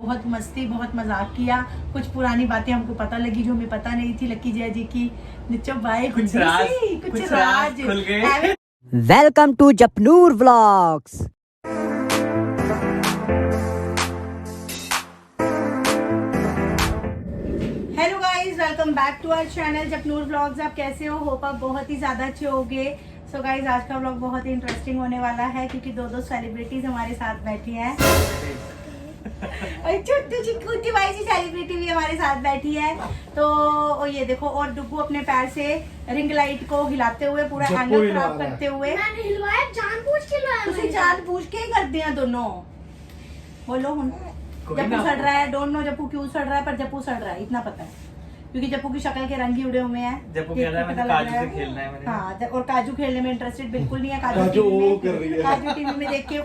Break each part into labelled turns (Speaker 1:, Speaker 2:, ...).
Speaker 1: बहुत मस्ती, बहुत मजाक किया। कुछ पुरानी बातें हमको पता लगी जो हमें पता नहीं थी लक्की जया जी की। निचो भाई कुछ राज
Speaker 2: खुल गए।
Speaker 3: Welcome to Japnoor vlogs.
Speaker 1: Hello guys, welcome back to our channel Japnoor vlogs. आप कैसे हो? होप आप बहुत ही ज्यादा अच्छे होंगे। सो गाइस, आज का व्लॉग बहुत ही इंटरेस्टिंग होने वाला है क्योंकि दो सेलिब्रिटीज हमारे साथ बैठी हैं और छोटी सी कुटी भाई सी सेलिब्रिटी भी हमारे साथ बैठी है। तो ये देखो, और डुगू अपने पैर से रिंग लाइट को हिलाते हुए पूरा एंगल खराब करते हुए। जानबूझ के ही करते हैं दोनों। बोलो हूँ जप्पू सड़ रहा है, डोंट नो जप्पू क्यों सड़ रहा है, पर जप्पू सड़ रहा है इतना पता है क्योंकि जप्पू की शक्ल के रंग ही उड़े हुए हैं।
Speaker 2: जप्पू कह रहा है मैंने काजू से खेलना है मैंने।
Speaker 1: हाँ, और काजू खेलने में इंटरेस्टेड बिल्कुल नहीं है। काजू टीवी में देख के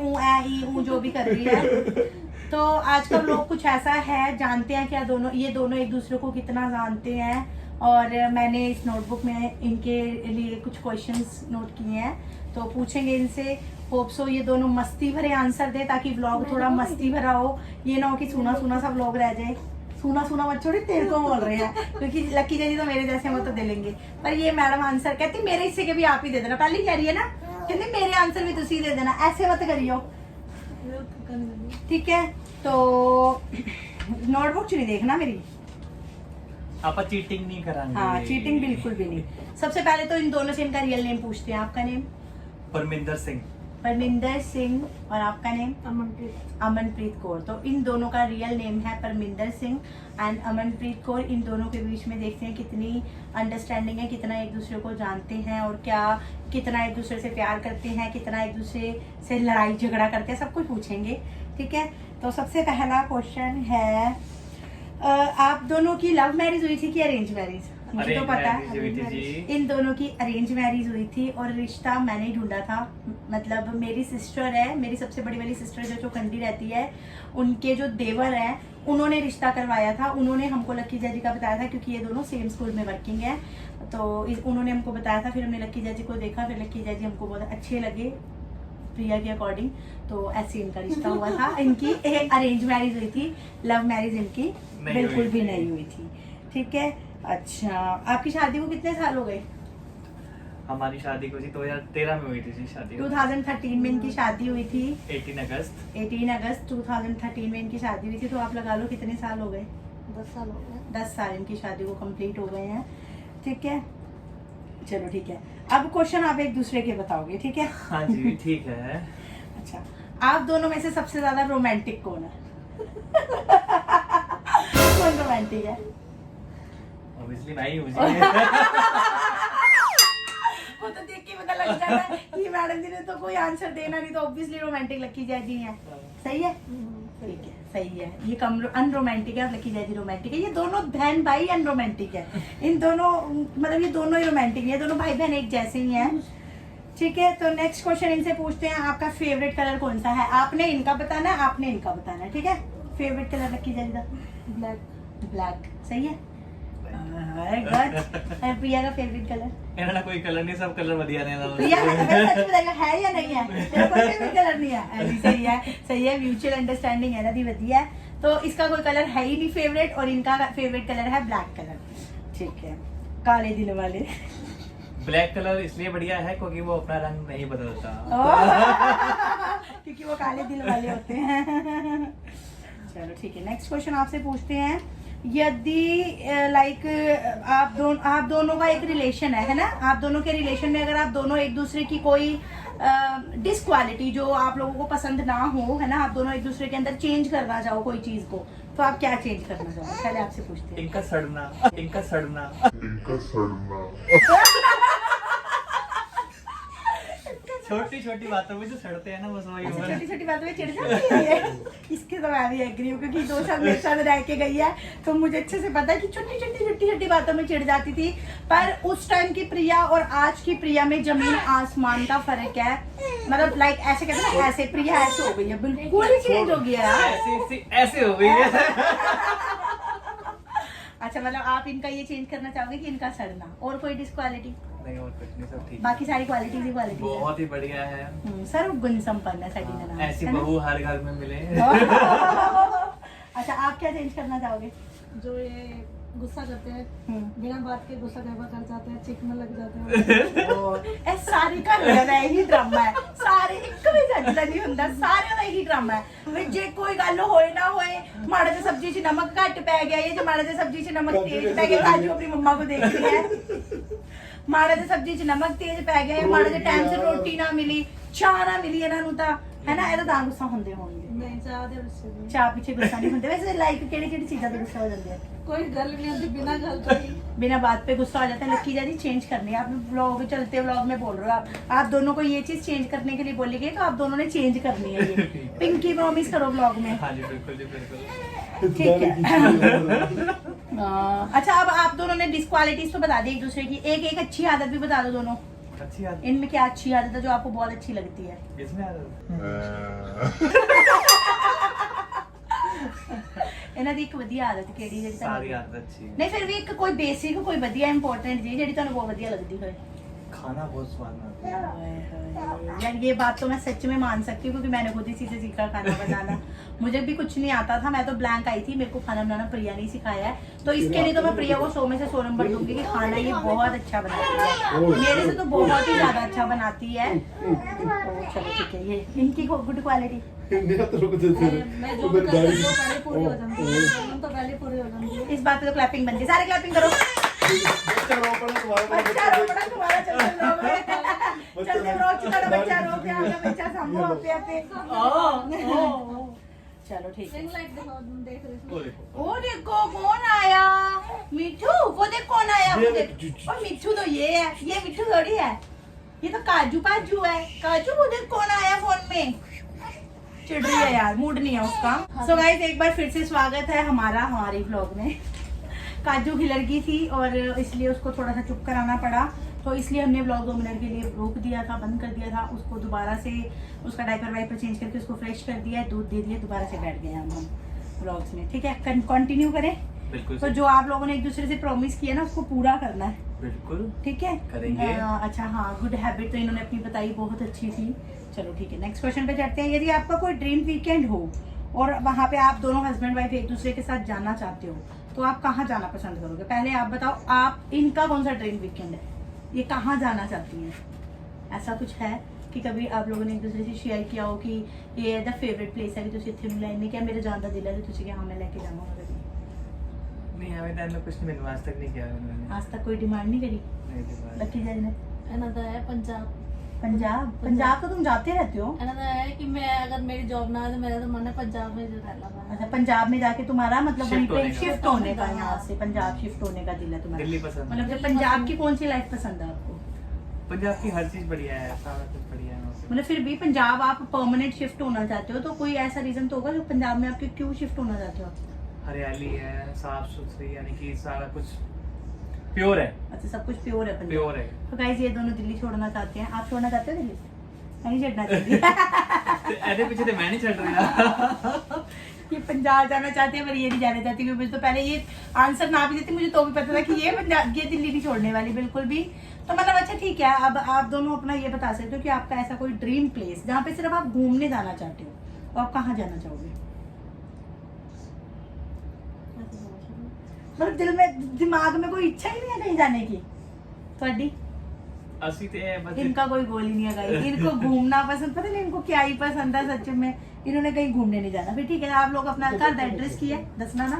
Speaker 1: जो भी कर रही है। तो आज का लोग कुछ ऐसा है, जानते हैं क्या ये दोनों एक दूसरे को कितना जानते हैं। और मैंने इस नोटबुक में इनके लिए कुछ क्वेश्चंस नोट किए हैं, तो पूछेंगे इनसे। होप सो ये दोनों मस्ती भरे आंसर दे ताकि व्लॉग थोड़ा मस्ती भरा हो। ये ना हो कि सूना सा व्लॉग रह जाए। सूना मत छोड़ी, तेरे को बोल रहे हैं क्योंकि लक्की जी तो मेरे जैसे हम तो दे लेंगे। पर ये मैडम आंसर कहती मेरे हिस्से के भी आप ही दे देना। पहले कह रही है ना, कहती मेरे आंसर भी तुसी दे देना, ऐसे मत करियो, ठीक है? तो नोटबुक च नहीं देखना मेरी।
Speaker 2: आप चीटिंग नहीं कराएंगे।
Speaker 1: हाँ, चीटिंग बिल्कुल भी नहीं। सबसे पहले तो इन दोनों से इनका रियल नेम पूछते हैं। आपका नेम?
Speaker 2: परमिंदर सिंह।
Speaker 1: परमिंदर सिंह। और आपका नेम?
Speaker 4: अमनप्रीत।
Speaker 1: अमनप्रीत कौर। तो इन दोनों का रियल नेम है परमिंदर सिंह एंड अमनप्रीत कौर। इन दोनों के बीच में देखते हैं कितनी अंडरस्टैंडिंग है, कितना एक दूसरे को जानते हैं और कितना एक दूसरे से प्यार करते हैं, कितना एक दूसरे से लड़ाई झगड़ा करते हैं, सब कुछ पूछेंगे, ठीक है? तो सबसे पहला क्वेश्चन है, आप दोनों की लव मैरिज हुई थी कि अरेंज मैरिज? मुझे तो पता है इन दोनों की अरेंज मैरिज हुई थी और रिश्ता मैंने ढूंढा था। मतलब मेरी सिस्टर है, मेरी सबसे बड़ी वाली सिस्टर जो चौखंडी रहती है, उनके जो देवर हैं उन्होंने रिश्ता करवाया था। उन्होंने हमको लक्की जैजी का बताया था क्योंकि ये दोनों सेम स्कूल में वर्किंग है। तो उन्होंने हमको बताया था, फिर हमने लक्की जैजी को देखा, फिर लक्की जैजी हमको बहुत अच्छे लगे प्रिया के अकॉर्डिंग। तो ऐसे इनका रिश्ता हुआ था। इनकी अरेंज मैरिज हुई थी, लव मैरिज इनकी बिल्कुल भी नहीं हुई थी, ठीक है? अच्छा, आपकी शादी को कितने साल हो गए?
Speaker 2: हमारी शादी को 2013 में हुई थी शादी।
Speaker 1: 2013 में इनकी शादी हुई थी।
Speaker 2: 18
Speaker 1: अगस्त 2013 में इनकी शादी हुई थी। तो आप लगा लो कितने साल हो गए?
Speaker 4: 10 साल हो गए।
Speaker 1: 10 साल इनकी शादी को कंप्लीट हो गए हैं, ठीक है? चलो ठीक है, अब क्वेश्चन आप एक दूसरे के बताओगे, ठीक है?
Speaker 2: हाँ जी, ठीक है।
Speaker 1: अच्छा, आप दोनों में से सबसे ज्यादा रोमांटिक कौन है? कौन रोमांटिक है?
Speaker 2: ऑब्वियसली भाई मुझे।
Speaker 1: वो तो देख के पता लग जाता है कि मैडम जी ने तो कोई आंसर देना नहीं, तो ऑब्वियसली रोमांटिक लक्की जैजी है। सही है? ठीक है, सही है। ये कम अनरोमांटिक है और लक्की जैजी रोमांटिक है। ये दोनों बहन भाई अनरोमांटिक है। इन दोनों मतलब ये दोनों ही रोमांटिक है, दोनों भाई बहन एक जैसे ही हैं, ठीक है? तो नेक्स्ट क्वेश्चन इनसे पूछते हैं, आपका फेवरेट कलर कौन सा है? आपने इनका बताना है, आपने इनका बताना है, ठीक है? फेवरेट कलर लक्की जैजी का? ब्लैक। सही है? प्रिया का फेवरेट कलर?
Speaker 2: ना कोई कलर नहीं, सब कलर बढ़िया ने।
Speaker 1: प्रिया सच बताएगा है या नहीं है? तेरा कोई फेवरेट कलर नहीं है? अभी सही है, म्यूचुअल अंडरस्टैंडिंग है ना दी, बढ़िया है। तो इसका कोई कलर है ही नहीं फेवरेट और इनका फेवरेट कलर है ब्लैक कलर, ठीक है? काले दिल वाले।
Speaker 2: ब्लैक कलर इसलिए बढ़िया है क्योंकि वो अपना रंग नहीं बदलता।
Speaker 1: क्योंकि वो काले दिल वाले होते हैं। चलो ठीक है, नेक्स्ट क्वेश्चन आपसे पूछते हैं। यदि लाइक आप दोनों का एक रिलेशन है ना? आप दोनों के रिलेशन में अगर आप दोनों एक दूसरे की कोई डिसक्वालिटी जो आप लोगों को पसंद ना हो, है ना, आप दोनों एक दूसरे के अंदर चेंज करना चाहो कोई चीज को, तो आप क्या चेंज करना चाहोगे? पहले आपसे पूछते हैं।
Speaker 2: इनका सड़ना। छोटी छोटी बातों में जो सड़ते हैं ना, बस वही।
Speaker 1: छोटी छोटी बातों में चिढ़ जाती है। इसके तो मैं भी एग्री हूँ क्योंकि 2 साल मेरे साथ रह के गई है, तो मुझे अच्छे से पता है कि छोटी छोटी बातों में चिढ़ जाती थी। पर उस टाइम की प्रिया और आज की प्रिया में जमीन आसमान का फर्क है। मतलब लाइक ऐसे कहते हैं ना, ऐसे प्रिया ऐसे हो गई है, बिल्कुल ही चेंज हो गया है।
Speaker 2: ऐसे हो गई है।
Speaker 1: अच्छा, मतलब आप इनका ये चेंज करना चाहोगे कि इनका सड़ना? और कोई डिसक्वालिटी?
Speaker 2: नहीं, और कुछ नहीं, सब ठीक।
Speaker 1: बाकी सारी क्वालिटी ही क्वालिटी
Speaker 2: बहुत ही बढ़िया है।
Speaker 1: सर्व गुण संपन्न है साड़ी का नाम।
Speaker 2: ऐसी बहू हर घर में मिले।
Speaker 1: अच्छा, आप क्या चेंज करना चाहोगे?
Speaker 4: जो ये गुस्सा करते हैं बिना बात के, गुस्सा कर जाते हैं, चीखने लग जाते हैं।
Speaker 1: ਇਹ ਸਾਰੀ ਘਰ ਦਾ ਇਹੀ ਡਰਾਮਾ ਹੈ, ਸਾਰੇ ਇੱਕ ਵੀ ਜੱਜ ਦਾ ਨਹੀਂ ਹੁੰਦਾ, ਸਾਰਿਆਂ ਦਾ ਇਹੀ ਡਰਾਮਾ ਹੈ ਵੀ ਜੇ ਕੋਈ ਗੱਲ ਹੋਏ ਨਾ ਹੋਏ, ਮਾੜਾ ਜਿਹਾ ਸਬਜ਼ੀ 'ਚ ਨਮਕ ਘੱਟ ਪੈ ਗਿਆ ਜਾਂ ਮਾੜਾ ਜਿਹਾ ਸਬਜ਼ੀ 'ਚ ਨਮਕ ਤੇਜ਼ ਪੈ ਗਿਆ, ਕਾਜੂ ਆਪਣੀ ਮੰਮਾ को देख रही है, ਮਾੜਾ ਜਿਹਾ ਸਬਜ਼ੀ 'ਚ ਨਮਕ ਤੇਜ਼ ਪੈ ਗਿਆ, ਮਾੜਾ ਜਿਹਾ ਟਾਈਮ ਸਿਰ ਰੋਟੀ ਨਾ ਮਿਲੀ, ਚਾਹ ਨਾ ਮਿਲੀ ਇਹਨਾਂ ਨੂੰ ਤਾਂ ਹੈ ਨਾ, ਇਹਦਾ ਤਾਂ ਗੁੱਸਾ ਹੁੰਦੇ ਹੋਣਗੇ।
Speaker 4: नहीं चाह दे उससे भी।
Speaker 1: ਚਾਹ ਪਿੱਛੇ ਗੁੱਸਾ ਨਹੀਂ ਹੁੰਦੇ ਵੈਸੇ, ਲਾਈਕ ਕਿਹੜੀ ਕਿਹੜੀ ਚੀਜ਼ਾਂ ਤੇ ਗੁੱਸਾ ਹੋ ਜਾਂਦੇ ਆ?
Speaker 4: कोई गल नहीं होती बिना गल तो ही।
Speaker 1: बिना बात पे गुस्सा हो जाता है। लक्की जी चेंज करनी है, आप व्लॉग चलते व्लॉग में बोल रहे हो, आप दोनों को ये चीज चेंज करने के लिए बोली गई, तो आप दोनों ने चेंज करनी है ये। पिंकी प्रॉमिस करो व्लॉग में।
Speaker 2: हाँ जी बिल्कुल जी बिल्कुल।
Speaker 1: ठीक है। अच्छा, अब आप दोनों ने डिस्क्वालिटीज तो बता दी एक दूसरे की, एक एक अच्छी आदत भी बता दो दोनों।
Speaker 2: अच्छी आदत
Speaker 1: इनमें क्या अच्छी आदत है जो आपको बहुत अच्छी लगती है?
Speaker 2: इसमें
Speaker 1: ਇਹਨਾਂ ਦੀ ਇੱਕ ਵਧੀਆ ਆਦਤ ਕਿਹੜੀ ਜਿਹੜੀ
Speaker 2: सारी
Speaker 1: ਤੁਹਾਨੂੰ?
Speaker 2: आदत अच्छी है।
Speaker 1: ਨਹੀਂ ਫਿਰ ਵੀ ਇੱਕ ਕੋਈ ਬੇਸਿਕ, ਕੋਈ ਵਧੀਆ ਇੰਪੋर्टेंट ਜੀ ਜਿਹੜੀ ਤੁਹਾਨੂੰ ਬਹੁਤ ਵਧੀਆ ਲੱਗਦੀ ਹੋਏ।
Speaker 2: खाना बहुत स्वाद में आता है।
Speaker 1: यार ये बात तो मैं सच में मान सकती हूँ, क्योंकि मैंने खुद इसी से सीखा खाना बनाना। मुझे भी कुछ नहीं आता था, मैं तो ब्लैंक आई थी, मेरे को खाना बनाना प्रिया ने सिखाया है, तो इसके लिए तो मैं प्रिया को 100 में से 100 नंबर दूंगी कि खाना ये बहुत अच्छा बनाती है, मेरे से तो बहुत ही ज्यादा अच्छा बनाती है। तो चलो ठीक है, ये इनकी गुड क्वालिटी।
Speaker 4: मैं जो भी करती हूँ वो पहले पूरी हो जाती है, तो पहले पूरी हो जाती है।
Speaker 1: इस बात पे तो क्लैपिंग बनती है, सारे क्लैपिंग करो। बच्चा रोपड़ा तुम्हारा चलते व्लॉग चुका बच्चा रो के आगे बच्चा संभो अपने अपने। चलो ठीक है।
Speaker 4: रिंग लाइट दिखाओ, तुम देख रहे हो।
Speaker 2: वो देखो।
Speaker 1: वो देखो कौन आया, मिठू। वो देख कौन आया, वो देख। और मिठू तो ये है, ये मिठू थोड़ी है, ये तो काजू पाजू है। काजू, वो देख कौन आया फोन में, चिढ़ रही है यार, मूड नहीं है उसका। सो गाइस, एक बार फिर से स्वागत है हमारे व्लॉग में। काजू की लड़की थी और इसलिए उसको थोड़ा सा चुप कराना पड़ा, तो इसलिए हमने व्लॉग 2 मिनट के लिए रोक दिया था, बंद कर दिया था। उसको दोबारा से उसका डायपर वाइपर चेंज करके उसको फ्रेश कर दिया, दूध दे दिया, दोबारा से बैठ गए हम व्लॉग्स में। ठीक है, कंटिन्यू करें।
Speaker 2: बिल्कुल
Speaker 1: तो जो आप लोगों ने एक दूसरे से प्रॉमिस किया ना, उसको पूरा करना है।
Speaker 2: बिल्कुल
Speaker 1: ठीक है,
Speaker 2: करेंगे।
Speaker 1: अच्छा हाँ, गुड हैबिट तो इन्होंने अपनी बताई, बहुत अच्छी थी। चलो ठीक है, नेक्स्ट क्वेश्चन पे चढ़ते हैं। यदि आपका कोई ड्रीम वीकेंड हो और वहाँ पे आप दोनों हस्बैंड वाइफ एक दूसरे के साथ जाना चाहते हो, तो आप कहाँ जाना पसंद करोगे? पहले आप बताओ, आप इनका कौन सा ड्रीम वीकेंड है, ये कहाँ जाना चाहती हैं? ऐसा कुछ है कि कभी आप लोगों ने एक दूसरे से शेयर किया हो कि ये द फेवरेट प्लेस है कि तुझे इतने लाइन क्या मेरे जान का दिल है, तो तुझे क्या मैं लेके जाऊंगा? कभी
Speaker 2: नहीं, हमें टाइम में कुछ नहीं, मैंने आज तक नहीं किया मैंने।
Speaker 1: आज तक कोई डिमांड नहीं करी
Speaker 2: नहीं दिमाग।
Speaker 1: लकी जैज ने?
Speaker 4: अनदर है पंजाब।
Speaker 1: पंजाब तो तुम जाते रहते हो।
Speaker 4: अनदर है कि मैं अगर मेरी जॉब ना है तो मेरा तो मन है पंजाब में जो रहना है।
Speaker 1: अच्छा, पंजाब में जाके तुम्हारा मतलब वहीं पे
Speaker 2: Shift
Speaker 1: शिफ्ट होने का, यहाँ से पंजाब शिफ्ट होने का दिल है तुम्हारा?
Speaker 2: दिल्ली पसंद है।
Speaker 1: मतलब जब पंजाब की कौन सी लाइफ पसंद है आपको?
Speaker 2: पंजाब की हर चीज बढ़िया है, सारा कुछ बढ़िया है वहाँ पे।
Speaker 1: मतलब फिर भी पंजाब आप परमानेंट शिफ्ट होना चाहते हो, तो कोई ऐसा रीजन तो होगा जो पंजाब में आपके क्यों शिफ्ट होना चाहते हो?
Speaker 2: हरियाली है, साफ सुथरी, यानी कि सारा कुछ प्योर है।
Speaker 1: अच्छा, सब कुछ प्योर है पंजाब।
Speaker 2: प्योर है।
Speaker 1: तो गाइस, ये दोनों दिल्ली छोड़ना चाहते हैं। आप छोड़ना चाहते हो दिल्ली? नहीं छोड़ना चाहती।
Speaker 2: ऐसे पीछे तो मैं नहीं चल रहा।
Speaker 1: ये पंजाब जाना चाहते हैं पर ये नहीं जाना चाहती, क्योंकि मुझे तो पहले ये आंसर ना भी देती, मुझे तो भी पता था कि ये पंजाब, ये दिल्ली नहीं छोड़ने वाली बिल्कुल भी। तो मतलब अच्छा ठीक है, अब आप दोनों अपना ये बता सकते हो कि आपका ऐसा कोई ड्रीम प्लेस जहाँ पे सिर्फ आप घूमने जाना चाहते हो, तो आप कहाँ जाना चाहोगे? मतलब दिल में, दिमाग में कोई इच्छा ही नहीं है कहीं जाने की थोड़ी?
Speaker 2: असली तो है बस।
Speaker 1: इनका कोई गोल ही नहीं है गाइस, इनको घूमना पसंद, पता नहीं इनको क्या ही पसंद है सच में, इन्होंने कहीं घूमने नहीं जाना। फिर ठीक है, आप लोग अपना घर एड्रेस किया दसना ना।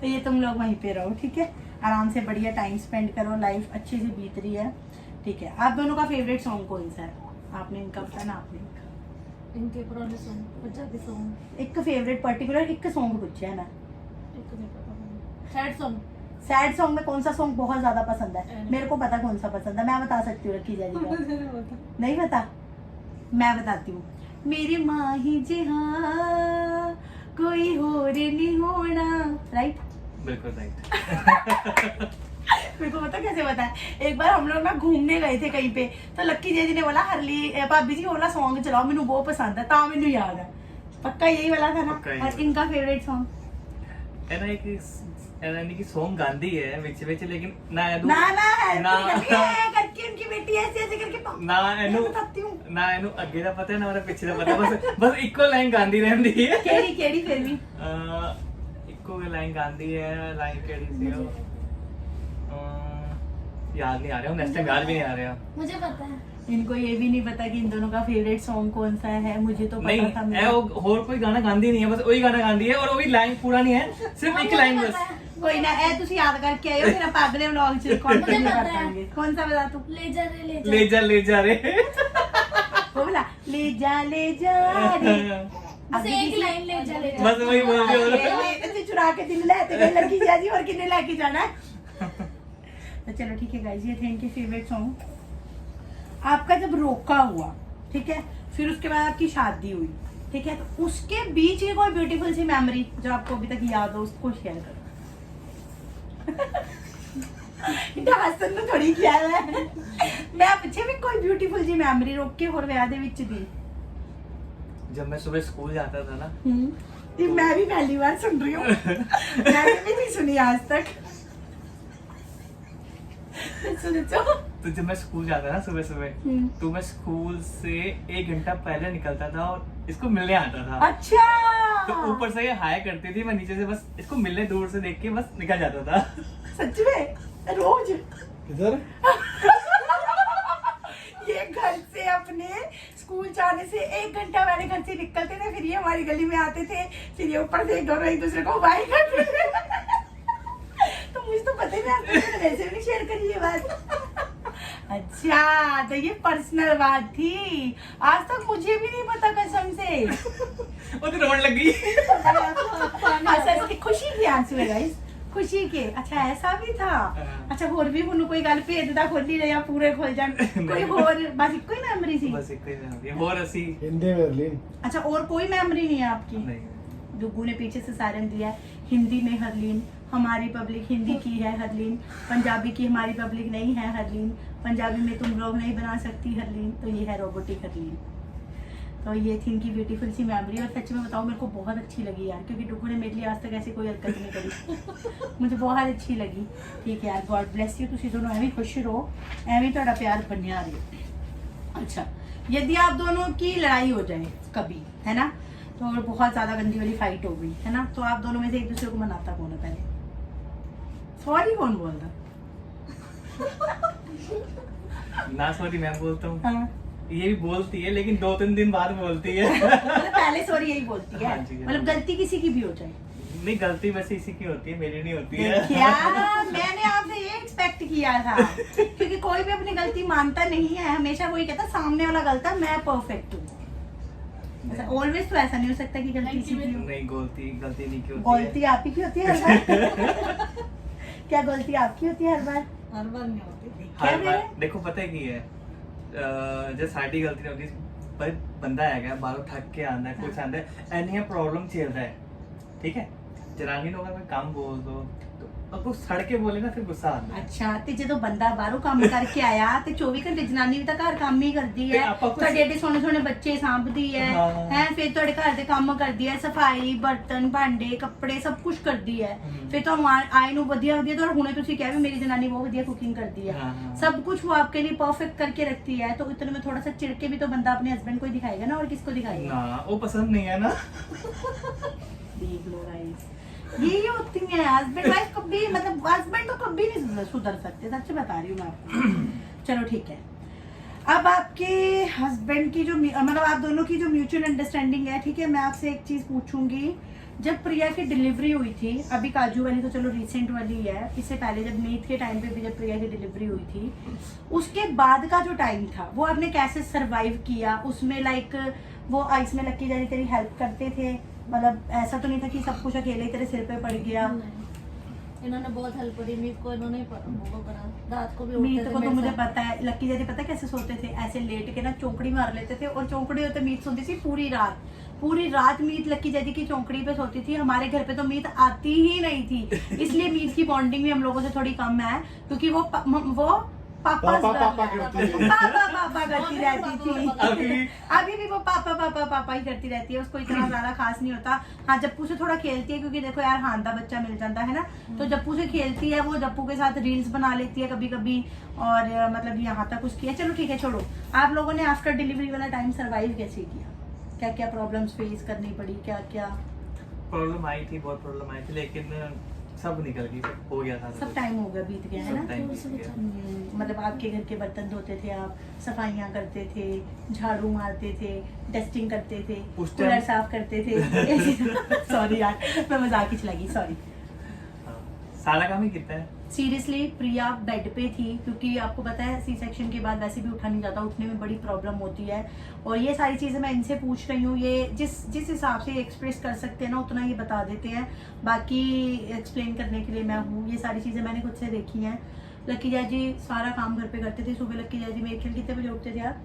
Speaker 1: तो ये तुम लोग वहीं पे रहो, ठीक है, आराम से बढ़िया टाइम स्पेंड करो, लाइफ अच्छी से बीत रही है। ठीक है, आप दोनों का फेवरेट सॉन्ग कौन सा है? आपने इनका बताया ना, आपने इनका।
Speaker 4: इनके पुराने सॉन्ग, पंजाबी सॉन्ग।
Speaker 1: एक फेवरेट पर्टिकुलर एक सॉन्ग पूछा है मैं।
Speaker 4: एक नहीं पता। Sad song.
Speaker 1: सैड सॉन्ग में कौन सा सॉन्ग बहुत ज्यादा पसंद है? मेरे को पता कौन सा पसंद है, मैं बता सकती हूँ रखी जाएगी। नहीं पता? मैं बताती हूँ। मेरी माँ ही जहाँ कोई और नहीं होना, राइट?
Speaker 2: बिल्कुल राइट।
Speaker 1: मेरे को पता कैसे पता है, एक बार हम लोग ना घूमने गए थे कहीं पे, तो लक्की जी ने बोला हरली भाभी जी वाला सॉन्ग चलाओ, मैंने बहुत पसंद है, ता मैंने याद है। पक्का यही वाला था ना?
Speaker 2: पक्का यही
Speaker 1: और
Speaker 2: वाला।
Speaker 1: इनका फेवरेट सॉन्ग?
Speaker 2: एना एक यानी कि सॉन्ग गांधी है विच विच लेकिन ना एनु
Speaker 1: ना है
Speaker 2: ना
Speaker 1: करके उनकी बेटी ऐसे ऐसे करके
Speaker 2: ना एनु
Speaker 1: मैं बताती हूँ
Speaker 2: ना एनु अगे दा पता है ना मेरा पीछे दा पता है बस इको लाइन गांधी रहंदी है
Speaker 1: केड़ी फिर भी
Speaker 2: इको लाइन गांधी है लाइन केड़ी सी हो याद नहीं आ रहा नेक्स्ट टाइम याद भी नहीं आ रहा
Speaker 4: मुझे पता है।
Speaker 1: इनको ये भी नहीं पता कि इन दोनों का फेवरेट सॉन्ग कौन सा है, मुझे तो पता था।
Speaker 2: नहीं और कोई गाना गांधी नहीं है, बस वही गाना गांधी है और वही लाइन पूरा नहीं है, सिर्फ एक लाइन बस।
Speaker 1: कोई ना ए तुसी याद करके आयो मेरा पागले व्लॉग च कौन
Speaker 4: मुझे
Speaker 1: सा
Speaker 4: पता है।
Speaker 1: कौन सा बता तू।
Speaker 2: ले जा रे
Speaker 1: वो बोला ले जा रे
Speaker 4: बस एक लाइन ले जा
Speaker 2: बस वही बोल रही
Speaker 1: ऐसे चुरा के दिल लेते गए लड़की जाजी और कितने लेके जाना है। तो चलो ठीक है गाइस, ये थे इनके फेवरेट सॉन्ग। आपका जब रोका हुआ, ठीक है, फिर उसके बाद आपकी शादी हुई, ठीक है, तो उसके बीच की कोई ब्यूटीफुल सी मेमोरी जो आपको अभी तक याद हो उसको शेयर करो। हासन तो थोड़ी किया है मैं पूछे भी कोई ब्यूटीफुल सी मेमोरी रोक के और विआह दे विच दी।
Speaker 2: जब मैं सुबह स्कूल जाता था ना,
Speaker 1: ये मैं भी पहली बार सुन रही हूँ मैंने भी नहीं सुनी आज तक।
Speaker 2: तो जब मैं स्कूल जाता था ना सुबह सुबह, तो मैं स्कूल से 1 घंटा पहले निकलता था और इसको मिलने आता था।
Speaker 1: अच्छा,
Speaker 2: तो ऊपर से ये हाय करती थी, मैं नीचे से बस इसको मिलने दूर से देख के बस निकल जाता था।
Speaker 1: सच में रोज
Speaker 5: किधर
Speaker 1: ये घर से अपने स्कूल जाने से 1 घंटा पहले घर से निकलते थे, फिर ये हमारी गली में आते थे, फिर ये ऊपर से दोनों एक दूसरे को बाय करते थे। तो मुझे तो पता ही नहीं, आज तक मैंने वैसे भी नहीं शेयर करी ये बात। अच्छा, तो ये पर्सनल बात थी, आज तक मुझे भी नहीं पता कसम से।
Speaker 2: वो तो रोने लग गई।
Speaker 1: अच्छा, खुशी की आंसू है गाइस, खुशी के। अच्छा ऐसा भी था। अच्छा होर भी हुन कोई गल भेजदा खोली रहा पूरे खोल जान कोई होर बस कोई मेमोरी थी।
Speaker 2: बस एक ही मेमोरी है, और असी
Speaker 5: हिंदी में हरलीन।
Speaker 1: अच्छा और कोई मेमोरी नहीं है आपकी?
Speaker 2: नहीं।
Speaker 1: दुग्गू ने पीछे से सारन दिया है, हिंदी में हरलीन, हमारी पब्लिक हिंदी की है हरलीन, पंजाबी की हमारी पब्लिक नहीं है हरलीन, पंजाबी में तुम लोग नहीं बना सकती हरलीन, तो ये है रोबोटिक हरलीन। तो ये थी इनकी ब्यूटीफुल सी मेमोरी, और सच में बताऊँ मेरे को बहुत अच्छी लगी यार, क्योंकि डुगू ने मेरे लिए आज तक ऐसी कोई हरकत नहीं करी। मुझे बहुत अच्छी लगी। ठीक है यार, गॉड ब्लेस यू, तुसी दोनों एवं खुश रहो, एवं तुहाडा प्यार बनिया रहे। अच्छा, यदि आप दोनों की लड़ाई हो जाए कभी, है ना, तो बहुत ज़्यादा गंदी वाली फाइट हो गई, है ना, तो आप दोनों में से एक दूसरे को मनाता कौन है पहले? सॉरी कौन बोलता?
Speaker 2: ना सॉरी मैं बोलता हूँ।
Speaker 1: हाँ।
Speaker 2: ये भी बोलती है लेकिन 2-3 दिन बाद बोलती है।
Speaker 1: मतलब पहले सॉरी यही बोलती है,
Speaker 2: हाँ जी,
Speaker 1: मतलब गलती किसी की भी हो जाए।
Speaker 2: नहीं, गलती वैसे इसी की होती है, मेरी नहीं होती है।
Speaker 1: क्या मैंने आपसे ये एक्सपेक्ट किया था, क्योंकि कोई भी अपनी गलती मानता नहीं है, हमेशा वही कहता सामने वाला गलत है, मैं परफेक्ट हूँ। अच्छा, ऑलवेज तो ऐसा नहीं हो सकता कि गलती किसी की हो।
Speaker 2: नहीं, गलती नहीं की होती
Speaker 1: गलती आप ही की होती है हर बार। क्या गलती आपकी होती है हर बार?
Speaker 4: हर बार नहीं होती थी।
Speaker 2: हर
Speaker 1: क्या
Speaker 2: बार
Speaker 1: मेरे?
Speaker 2: देखो पता है की है, जो साडी गलती नहीं होती, पर बंदा है बाहरों थक के आंदा है, कुछ आंदा है, एनी प्रॉब्लम चल रहा है, ठीक है, जनानी लोग अगर काम बोल दो तो अब वो सड़ के बोले ना, फिर गुस्सा आता है।
Speaker 1: अच्छा, ते जो बंदा बाहरों काम करके आया ते 24 घंटे जनानी भी तो घर काम ही करती है,
Speaker 2: ते आपा कुछ-
Speaker 1: ਤੁਹਾਡੇ ਏਡੇ ਸੋਹਣੇ ਸੋਹਣੇ ਬੱਚੇ ਸਾਂਭਦੀ ਹੈ
Speaker 2: ਹਾਂ।
Speaker 1: ਹੈ, ਫਿਰ ਤੁਹਾਡੇ ਘਰ ਦੇ ਕੰਮ ਕਰਦੀ ਹੈ, ਸਫਾਈ, ਬਰਤਨ, ਭਾਂਡੇ, ਕੱਪੜੇ ਸਭ ਕੁਝ ਕਰਦੀ ਹੈ, ਫਿਰ ਤੁਹਾਨੂੰ ਆਏ ਨੂੰ ਵਧੀਆ ਵਧੀਆ, तो ਹੁਣੇ ਤੁਸੀਂ ਕਿਹਾ ਵੀ ਮੇਰੀ ਜਨਾਨੀ ਬਹੁਤ ਵਧੀਆ ਕੁਕਿंग करती है,
Speaker 2: हाँ, हाँ।
Speaker 1: सब कुछ वो आपके लिए परफेक्ट करके रखती है, तो इतने में थोड़ा सा चिढ़के भी तो बंदा अपने हस्बैंड को ही दिखाएगा ना, और किसको दिखाएगा?
Speaker 2: ना वो पसंद नहीं है ना।
Speaker 1: देख लो गाइस, यही होती है हस्बैंड वाइफ, कभी मतलब हस्बैंड तो कभी नहीं सुधर सकते, सच बता रही हूँ मैं आपको। चलो ठीक है, अब आपके हस्बैंड की जो मतलब आप दोनों की जो म्यूचुअल अंडरस्टैंडिंग है, ठीक है, मैं आपसे एक चीज पूछूंगी। जब प्रिया की डिलीवरी हुई थी, अभी काजू वाली तो चलो रिसेंट वाली है, इससे पहले जब मीत के टाइम पे भी जब प्रिया की डिलीवरी हुई थी, उसके बाद का जो टाइम था वो आपने कैसे सरवाइव किया? उसमें लाइक वो आइस में लक्की जानी तेरी हेल्प करते थे, मतलब ऐसा तो नहीं था कि सब कुछ अकेले तेरे सिर पे पड़ गया?
Speaker 4: इन्होंने बहुत हेल्प करी मीत को, इन्होंने वो करा, रात को भी
Speaker 1: मीत
Speaker 4: उठते थे
Speaker 1: को तो
Speaker 4: मेरे
Speaker 1: मुझे
Speaker 4: साथ।
Speaker 1: पता है, लक्की जैसे पता कैसे सोते थे, ऐसे लेट के ना चौकड़ी मार लेते थे, और चौकड़ी होते मीत सोती थी पूरी रात मीत लक्की जैदी की चौकड़ी पे सोती थी। हमारे घर पे तो मीत आती ही नहीं थी, इसलिए मीत की बॉन्डिंग भी हम लोगों से थोड़ी कम है, क्योंकि वो पापा
Speaker 5: पापा करती है।
Speaker 1: पापा करती रहती थी।
Speaker 2: अभी
Speaker 1: अभी भी वो पापा ही करती रहती है, उसको इतना ज्यादा खास नहीं होता। हाँ, जप्पू से थोड़ा खेलती है, क्योंकि देखो यार हांदा बच्चा मिल जाता है ना, तो जप्पू से खेलती है, वो जप्पू के साथ रील्स बना लेती है कभी कभी, और मतलब यहाँ तक कुछ किया। चलो ठीक है, छोड़ो। आप लोगों ने आफ्टर डिलीवरी वाला टाइम सर्वाइव कैसे किया? क्या क्या प्रॉब्लम्स फेस करनी पड़ी? क्या क्या
Speaker 2: प्रॉब्लम आई थी, बहुत प्रॉब्लम आई थी, लेकिन सब निकल गई, सब हो गया था।
Speaker 1: सब टाइम हो गया, बीत गया है
Speaker 2: सब
Speaker 1: ना।
Speaker 2: टाइम बीत गया।
Speaker 1: मतलब आपके घर के बर्तन धोते थे आप, सफाइयाँ करते थे, झाड़ू मारते थे, डस्टिंग करते थे,
Speaker 2: उस
Speaker 1: कूलर
Speaker 2: टाइम-
Speaker 1: साफ करते थे। सॉरी यार, मैं मजाक ही चला गई, सॉरी।
Speaker 2: हाँ, सारा काम ही कितना है।
Speaker 1: सीरियसली प्रिया बेड पे थी, क्योंकि आपको पता है सी सेक्शन के बाद वैसे भी उठा नहीं जाता, उठने में बड़ी प्रॉब्लम होती है। और ये सारी चीज़ें मैं इनसे पूछ रही हूँ, ये जिस हिसाब से एक्सप्रेस कर सकते हैं ना, उतना ये बता देते हैं। बाकी एक्सप्लेन करने के लिए मैं हूँ। ये सारी चीज़ें मैंने खुद से देखी हैं। लक्की जय जी सारा काम घर पे करते थे। सुबह लक्की जय जी मेरे ख्याल कितने बजे उठते थे यार?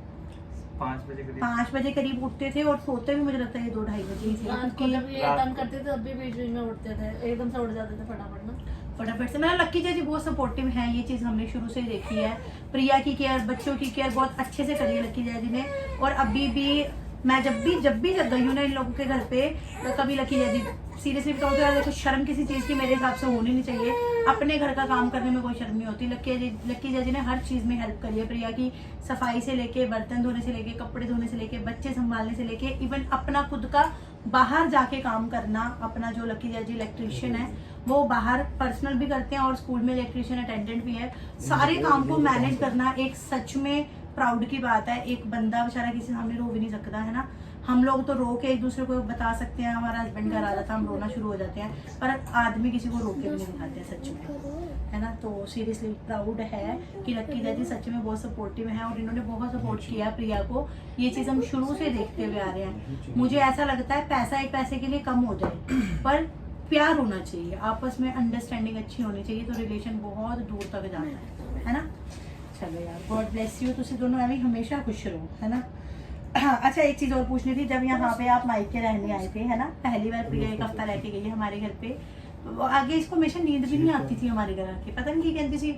Speaker 2: 5 बजे करीब।
Speaker 1: 5 बजे करीब उठते थे, और सोते भी मुझे लगता है ये 2-2:30 बजे ही थे,
Speaker 4: रात को
Speaker 1: क्योंकि
Speaker 4: जब ये
Speaker 2: रात
Speaker 4: तंग
Speaker 2: को-
Speaker 4: करते थे तब भी बीच बीच में उठते थे, एकदम से उठ जाते थे फटाफट ना।
Speaker 1: फटाफट से। मतलब लक्की जी बहुत सपोर्टिव हैं, ये चीज़ हमने शुरू से देखी है। प्रिया की केयर, बच्चों की केयर बहुत अच्छे से करी है लक्की जी ने। और अभी भी मैं जब भी लग गई हूँ ना इन लोगों के घर पे, तो कभी लक्की जी सीरियसली बताऊँ तो यार देखो, शर्म किसी चीज़ की मेरे हिसाब से होनी नहीं चाहिए। अपने घर का काम करने में कोई शर्म नहीं होती। लक्की जी ने हर चीज़ में हेल्प करी है प्रिया की, सफाई से लेके, बर्तन धोने से लेके, कपड़े धोने से लेके, बच्चे संभालने से लेके, इवन अपना खुद का बाहर जाके काम करना। अपना जो लक्की जी इलेक्ट्रीशियन है, वो बाहर पर्सनल भी करते हैं और स्कूल में इलेक्ट्रीशियन अटेंडेंट भी है। सारे काम को मैनेज करना एक सच में प्राउड की बात है। एक बंदा बेचारा किसी सामने रो भी नहीं सकता है ना। हम लोग तो रो के एक दूसरे को बता सकते हैं, हमारा हस्बैंड घर आ जाता है हम रोना शुरू हो जाते हैं, पर आदमी किसी को रो के भी नहीं दिखाते हैं सच में, है ना। तो सीरियसली प्राउड है कि लक्की जी सच में बहुत सपोर्टिव है, और इन्होंने बहुत सपोर्ट किया प्रिया को। ये चीज़ हम शुरू से देखते हुए आ रहे हैं। मुझे ऐसा लगता है पैसा एक पैसे के लिए कम हो जाए, पर प्यार होना चाहिए, आपस में अंडरस्टैंडिंग अच्छी होनी चाहिए, तो रिलेशन बहुत दूर तक जाता है ना। चलो यार, गॉड ब्लेस यू, तुम दोनों ऐਵੇਂ हमेशा खुश रहो, है ना। अच्छा, एक चीज़ और पूछनी थी। जब यहाँ पे आप मायके रहने आए थे, है ना, पहली बार प्रिया 1 हफ्ता रह के गई है हमारे घर पे, आगे इसको हमेशा नींद भी नहीं आती थी हमारे घर आके। पता नहीं क्या कहती थी,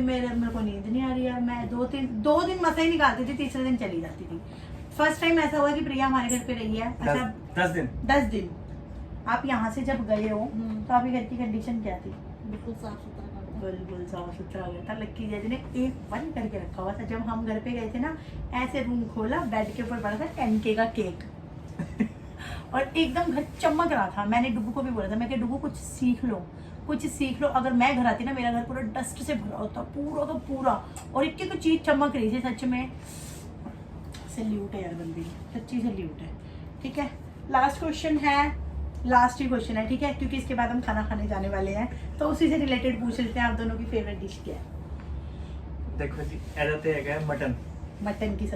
Speaker 1: मेरे को नींद नहीं आ रही है। मैं 2 दिन मसा ही निकालती थी, तीसरे दिन चली जाती थी। फर्स्ट टाइम ऐसा हुआ कि प्रिया हमारे घर पे रही है। अच्छा, 10 दिन आप यहाँ से जब गए हो, तो आपके घर की कंडीशन क्या थी?
Speaker 4: बिल्कुल साफ सुथरा काम था।
Speaker 1: बिल्कुल साफ सुथरा हो गया था। लक्की जी ने एक बंद करके रखा हुआ था। जब हम घर पे गए थे ना, ऐसे रूम खोला, बेड के ऊपर पड़ा था 10K का केक और एकदम घर चमक रहा था। मैंने डुगू को भी बोला था, मैं कि डुगू कुछ सीख लो। अगर मैं घर आती ना, मेरा घर पूरा डस्ट से भरा होता, पूरा का पूरा, और इतनी तो चीज चमक रही थी सच में। सैल्यूट है यार बंदी, सच्ची सैल्यूट है। ठीक है, लास्ट क्वेश्चन है, लास्ट ही क्वेश्चन है, ठीक है, क्योंकि इसके बाद हम खाना खाने जाने वाले हैं, तो उसी से रिलेटेड पूछ लेते हैं, आप दोनों की फेवरेट डिश क्या है?
Speaker 2: देखो जी, ऐसा तो है मटन
Speaker 1: मटन की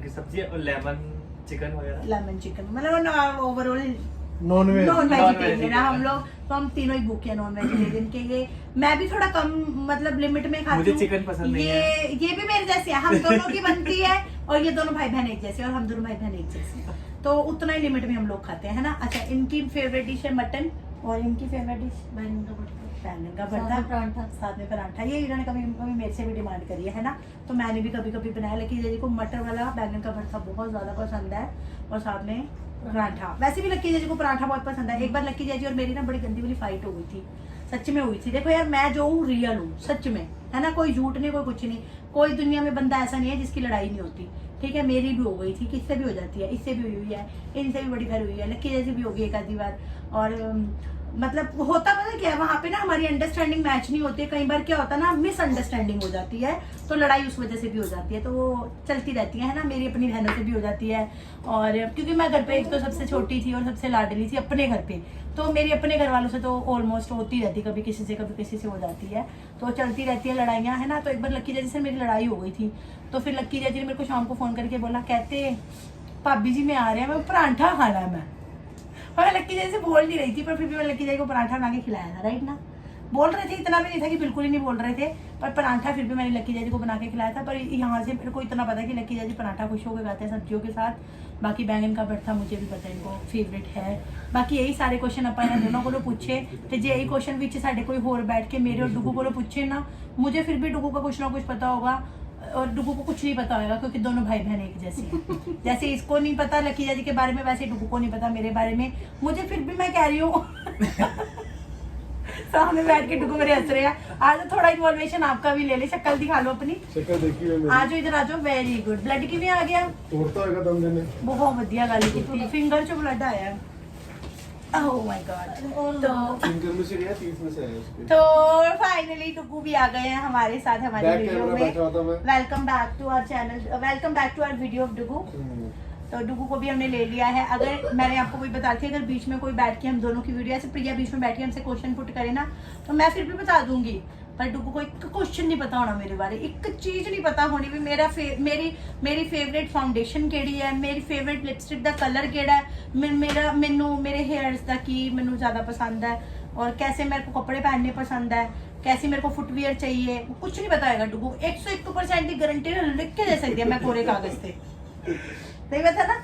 Speaker 1: सब्जी
Speaker 2: और लेमन चिकन वगैरह।
Speaker 1: लेमन चिकन, मतलब overall
Speaker 5: non veg.
Speaker 1: Non vegetarian है
Speaker 2: Non-vegetarian।
Speaker 1: हम लोग, तो हम तीनों ही भूखे हैं नॉन वेजिटेरियन के लिए। मैं भी थोड़ा कम, मतलब लिमिट में खाती
Speaker 2: मुझे
Speaker 1: हूँ।
Speaker 2: चिकन पसंद नहीं
Speaker 1: ये भी मेरे जैसे है, हम दोनों की बनती है, और ये दोनों भाई बहन एक जैसे, और हम दोनों भाई बहन एक जैसे, तो उतना ही लिमिट में हम लोग खाते हैं, है ना। अच्छा, इनकी फेवरेट डिश है मटन, और इनकी फेवरेट डिश
Speaker 4: बैंगन का भरता,
Speaker 1: बैंगन का
Speaker 4: साथ में
Speaker 1: भरता,
Speaker 4: परांठा।
Speaker 1: साथ में पराठा। ये इन्होंने कभी कभी मेरे से भी डिमांड करी है ना, तो मैंने भी कभी कभी बनाया। लेकिन जी को मटर वाला बैंगन का भरता बहुत ज़्यादा पसंद है, और साथ में पराठा। वैसे भी लक्की जी को पराठा बहुत पसंद है। एक बार लक्की जी और मेरी ना बड़ी गंदी वाली फाइट हो गई थी, सच में हुई थी। देखो यार, मैं जो हूँ रियल हूँ, सच में, है ना, कोई झूठ नहीं, कोई कुछ नहीं। कोई दुनिया में बंदा ऐसा नहीं है जिसकी लड़ाई नहीं होती, ठीक है। मेरी भी हो गई थी, किससे भी हो जाती है, इससे भी हुई है, इनसे भी बड़ी भर हुई है, लक्की जैसी भी होगी एक आधी बार। और मतलब होता पता क्या है, वहाँ पे ना हमारी अंडरस्टैंडिंग मैच नहीं होती है। कई बार क्या होता है ना, मिसअंडरस्टैंडिंग हो जाती है, तो लड़ाई उस वजह से भी हो जाती है, तो वो चलती रहती है ना। मेरी अपनी बहनों से भी हो जाती है, और क्योंकि मैं घर पे एक तो सबसे छोटी थी और सबसे लाडली थी अपने घर पे, तो मेरी अपने घर वालों से तो ऑलमोस्ट होती रहती, कभी किसी से कभी किसी से हो जाती है, तो चलती रहती है लड़ाइयाँ, है ना। तो एक बार लक्की जैजी से मेरी लड़ाई हो गई थी, तो फिर लक्की जैजी ने मेरे को शाम को फ़ोन करके बोला, कहते भाभी जी मैं आ रहे हैं, मैं पराठा खाना है। मैं लक्की जैसे बोल नहीं रही थी, पर फिर भी मैं लक्की जैसी को पराठा बना के खिलाया था, राइट ना। बोल रहे थे, इतना भी नहीं था कि बिल्कुल ही नहीं बोल रहे थे, पर पराठा फिर भी मैंने लक्की जैजी को बना के खिलाया था। पर यहाँ से मेरे को इतना पता कि लक्की जैजी पराठा खुश होकर खाते हैं सब्जियों के साथ। बाकी बैंगन का भरता मुझे भी पता है इनको फेवरेट है। बाकी यही सारे क्वेश्चन अपन दोनों को पूछे तो जे यही क्वेश्चन भी साढ़े कोई होर बैठ के मेरे और डुगू को पूछे ना, मुझे फिर भी डुगू का कुछ ना कुछ पता होगा और डुगू को कुछ नहीं पता होगा, क्योंकि दोनों भाई बहन एक जैसे हैं। जैसे इसको नहीं पता लकी जैजी के बारे में, वैसे डुगू को नहीं पता मेरे बारे में। मुझे फिर भी मैं कह रही हूँ सामने बैठ के डुगू मेरे हंस रहे हैं। आज थोड़ा इन्फॉर्मेशन आपका भी ले ले, शक्ल दिखा लो अपनी,
Speaker 5: शक्ल देखी है मेरी।
Speaker 1: आज इधर आ जाओ। वेरी गुड, ब्लड की भी आ गया,
Speaker 5: तोड़ता होगा दम देने।
Speaker 1: बहुत बढ़िया गल की, फिंगर चो ब्लड आया। Oh my God. तो
Speaker 5: फिंगर में से गया, तीस में से आया उसके।
Speaker 1: तो फाइनली टुकू भी आ गए हैं हमारे साथ हमारी
Speaker 5: बैक
Speaker 1: वीडियो
Speaker 5: कैमरा
Speaker 1: में।
Speaker 5: बैठा था मैं।
Speaker 1: Welcome back to our channel, welcome back to our video of Dugu. तो डुगू को भी हमने ले लिया है। अगर मैंने आपको कोई बता थी, अगर बीच में कोई बैठ के हम दोनों की वीडियो ऐसे प्रिया बीच में बैठ के हमसे क्वेश्चन पुट करे ना, तो मैं फिर भी बता दूंगी, पर डुगू को एक क्वेश्चन नहीं पता होना मेरे बारे, एक चीज नहीं पता होनी भी मेरी फेवरेट फाउंडेशन केड़ी है, मेरी फेवरेट लिपस्टिक का कलर केड़ा है, मेरे हेयर्स का की मैनू ज्यादा पसंद है, और कैसे मेरे को कपड़े पहनने पसंद है, कैसे मेरे को फुटवियर चाहिए, कुछ नहीं बताएगा डुगू। 101% की गारंटी लिख के दे सकती है मैं कोरे कागज पे। नहीं पता ना,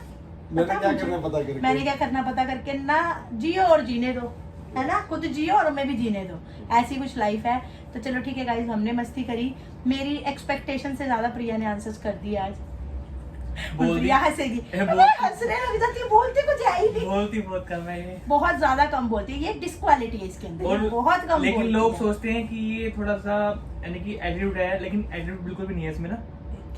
Speaker 5: मैंने
Speaker 1: पता
Speaker 5: क्या
Speaker 1: मुझे।
Speaker 5: करना पता करके।
Speaker 1: मैंने क्या करना पता करके ना, जियो और जीने दो, है ना, खुद जियो और हमें भी जीने दो, ऐसी कुछ लाइफ है। तो चलो ठीक है गाइस, हमने मस्ती करी, मेरी एक्सपेक्टेशन से ज्यादा प्रिया ने आंसर्स कर दिया आज।
Speaker 2: बोल दी।
Speaker 1: प्रिया हंसेगी,
Speaker 2: ए, बोल-
Speaker 1: मैं हंसने लग जाती हूँ, बोलती कुछ है ही नहीं,
Speaker 2: बोलती बहुत कम है ये।
Speaker 1: बहुत ज्यादा कम बोलती है, ये डिस्क्वालिटी है इसके अंदर, ये
Speaker 2: और
Speaker 1: बहुत कम
Speaker 2: लेकिन
Speaker 1: बोलती
Speaker 2: लोग
Speaker 1: है।
Speaker 2: सोचते हैं कि ये थोड़ा सा यानी कि एटीट्यूड है, लेकिन एटीट्यूड बिल्कुल भी नहीं है इसमें ना।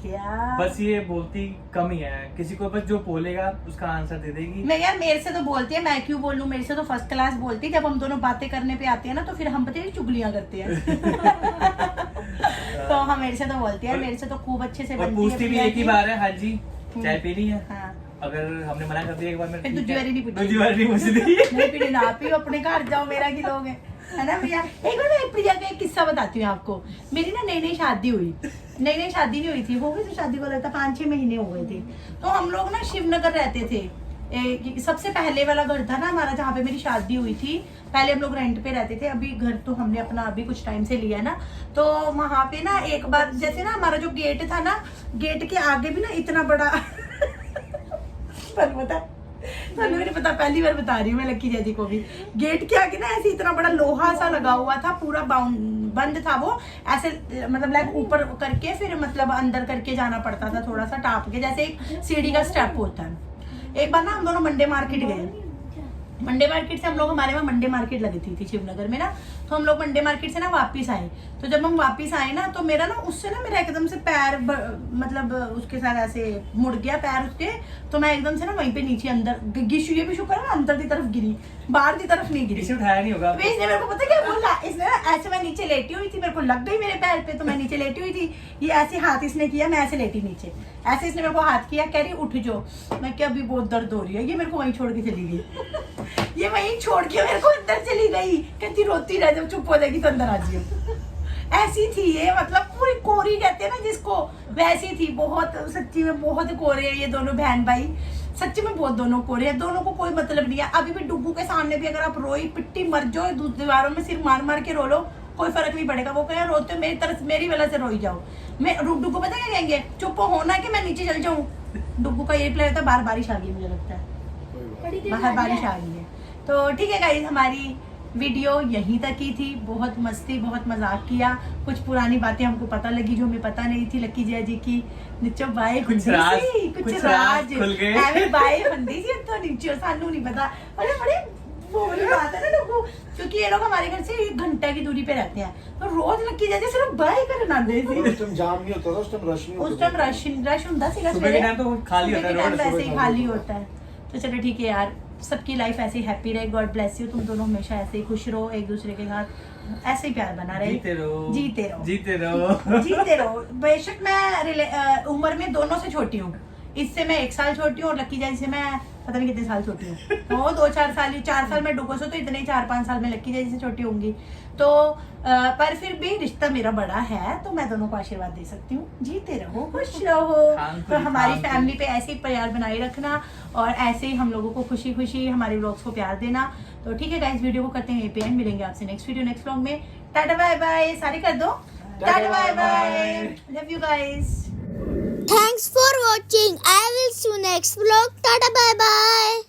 Speaker 1: क्या
Speaker 2: बस ये बोलती कम ही है, किसी को बस जो बोलेगा उसका आंसर दे देगी।
Speaker 1: मैं यार, मेरे से तो बोलती है, मैं क्यों बोलूं, मेरे से तो फर्स्ट क्लास बोलती है। जब हम दोनों बातें करने पे आते हैं ना, तो फिर हम पता है चुगलियां करते हैं। तो हाँ, मेरे से तो बोलती है, मेरे से तो खूब अच्छे से
Speaker 2: और
Speaker 1: बनती
Speaker 2: पूछती भी
Speaker 1: प्रिया
Speaker 2: एक ही
Speaker 1: की।
Speaker 2: बार है, हाँ जी चाय पी ली है।
Speaker 1: हाँ,
Speaker 2: अगर हमने मना कर दिया एक बार में,
Speaker 1: फिर दूसरी बारी नहीं पूछती।
Speaker 2: दूसरी बार नहीं पूछती।
Speaker 1: नहीं पीने ना पियो, अपने घर जाओ, मेरा की लोग है ना भैया। एक बार मैं प्रिया का एक किस्सा बताती हूँ आपको। मेरी ना नई शादी हुई, नई शादी नहीं हुई थी, हो गई थी शादी को लगता 5-6 महीने हो गए थे। तो हम लोग ना शिवनगर रहते थे, सबसे पहले वाला घर था ना हमारा, जहाँ पे मेरी शादी हुई थी। पहले हम लोग रेंट पे रहते थे, अभी घर तो हमने अपना अभी कुछ टाइम से लिया ना। तो वहाँ पे ना एक बार जैसे ना हमारा जो गेट था ना, गेट के आगे भी ना इतना बड़ा पर पता तो मेरे पता, पहली बार बता रही हूँ मैं लक्की जैजी को भी, गेट के आगे ना ऐसे इतना बड़ा लोहा सा लगा हुआ था, पूरा बंद था वो, ऐसे मतलब लाइक ऊपर करके फिर मतलब अंदर करके जाना पड़ता था, थोड़ा सा टाप के, जैसे एक सीढ़ी का स्टेप होता है। एक बार ना हम दोनों मंडे मार्केट गए, मंडे मार्केट से हम लोग, हमारे वहाँ मंडे मार्केट लगती थी शिवनगर में ना, तो हम लोग मंडे मार्केट से ना वापस आए। तो जब हम वापस आए ना, तो मेरा ना उससे ना मेरा एकदम से पैर मतलब उसके साथ ऐसे मुड़ गया पैर उसके, तो मैं एकदम से ना वहीं पे नीचे अंदर गिशु, ये भी शुक्र है अंदर की तरफ गिरी, बाहर की तरफ नहीं गिरी।
Speaker 2: इसे उठाया नहीं होगा।
Speaker 1: तो इसने मेरे को पता क्या बोला, इसने ना ऐसे, मैं नीचे लेटी हुई थी, मेरे को लग गई मेरे पैर पे, तो मैं नीचे लेटी हुई थी, ये ऐसे हाथ इसने किया, मैं ऐसे लेटी नीचे, ऐसे इसने मेरे को हाथ किया, कह रही उठ जो। मैं क्या, अभी बहुत दर्द हो रही है, ये मेरे को वहीं छोड़ के चली गई। ये वहीं छोड़ के मेरे को अंदर चली गई, कहती रोती रह, जब चुप हो जाएगी तो अंदर आ जाइयो। ऐसी थी ये, मतलब पूरी कोरी कहते हैं ना जिसको, वैसी थी। बहुत सच्ची में बहुत कोरे हैं ये दोनों बहन भाई, सच्ची में बहुत दोनों कोरे हैं, दोनों को कोई मतलब नहीं है। अभी भी डुगू के सामने भी अगर आप रोई पिट्टी मर जाओ, दीवारों में सिर मार मार के रो लो, कोई फर्क नहीं पड़ेगा। वो कहे रोते हो मेरी तरफ, मेरी वजह से रोई जाओ। मैं डुगू पता क्या कहेंगे, चुप होना कि मैं नीचे चल जाऊँ। डुगू का ये प्लान था, बाहर बारिश आ गई, मुझे लगता है बाहर बारिश आ गई है। तो ठीक है गाइस, हमारी वीडियो यहीं तक ही थी। बहुत मस्ती, बहुत मजाक किया, कुछ पुरानी बातें हमको पता लगी जो हमें पता नहीं थी लक्की जैजी की। नीचे बाय
Speaker 2: कुछ राज खुल गए।
Speaker 1: ਐਵੇਂ ਬਾਏ ਹੁੰਦੀ ਸੀ ਉੱਥੋਂ नीचे, सानू नहीं पता। बड़े बड़े वो वाली बात है ना लोगों, क्योंकि ये लोग हमारे घर से 1 घंटा की दूरी पे रहते हैं, तो रोज लक्की जैसे सिर्फ बाय करन आते थे।
Speaker 5: उस टाइम जाम नहीं होता था, उस टाइम रश नहीं
Speaker 1: उस
Speaker 5: होता
Speaker 1: टाइम रश ਹੁੰਦਾ ਸੀਗਾ
Speaker 2: सुबह के टाइम तो खाली होता है
Speaker 1: सुबह के
Speaker 2: रोड।
Speaker 1: टाइम वैसे ही खाली होता है। तो चलो ठीक है यार, सबकी लाइफ ऐसे ही हैप्पी रहे, गॉड ब्लेस यू। तुम दोनों हमेशा ऐसे ही खुश रहो, एक दूसरे के साथ ऐसे ही प्यार बना रहे,
Speaker 2: जीते रहो,
Speaker 1: जीते रहो,
Speaker 2: जीते रहो।
Speaker 1: जीते रहो। बेशक मैं उम्र में दोनों से छोटी हूँ, इससे मैं 1 साल छोटी हूँ और लक्की जैन से मैं पता नहीं कितने साल छोटी हूँ। वो 2-4 साल, 4 साल में डुगो तो इतने ही 4-5 साल में लक्की जैसे छोटी होंगी। तो पर फिर भी रिश्ता मेरा बड़ा है, तो मैं दोनों को आशीर्वाद दे सकती हूँ, जीते रहो, खुश रहो। तो हमारी फैमिली पे ऐसे ही प्यार बनाए रखना और ऐसे ही हम लोगों को खुशी खुशी हमारे व्लॉग्स को प्यार देना। तो ठीक है गाइस, वीडियो को करते हैं यहीं पे एंड, मिलेंगे आपसे नेक्स्ट वीडियो नेक्स्ट व्लॉग में। टाटा बाय बाय, सारे कर दो tata bye bye, love you guys.
Speaker 6: Thanks for watching. I will see you next vlog. Tata bye bye.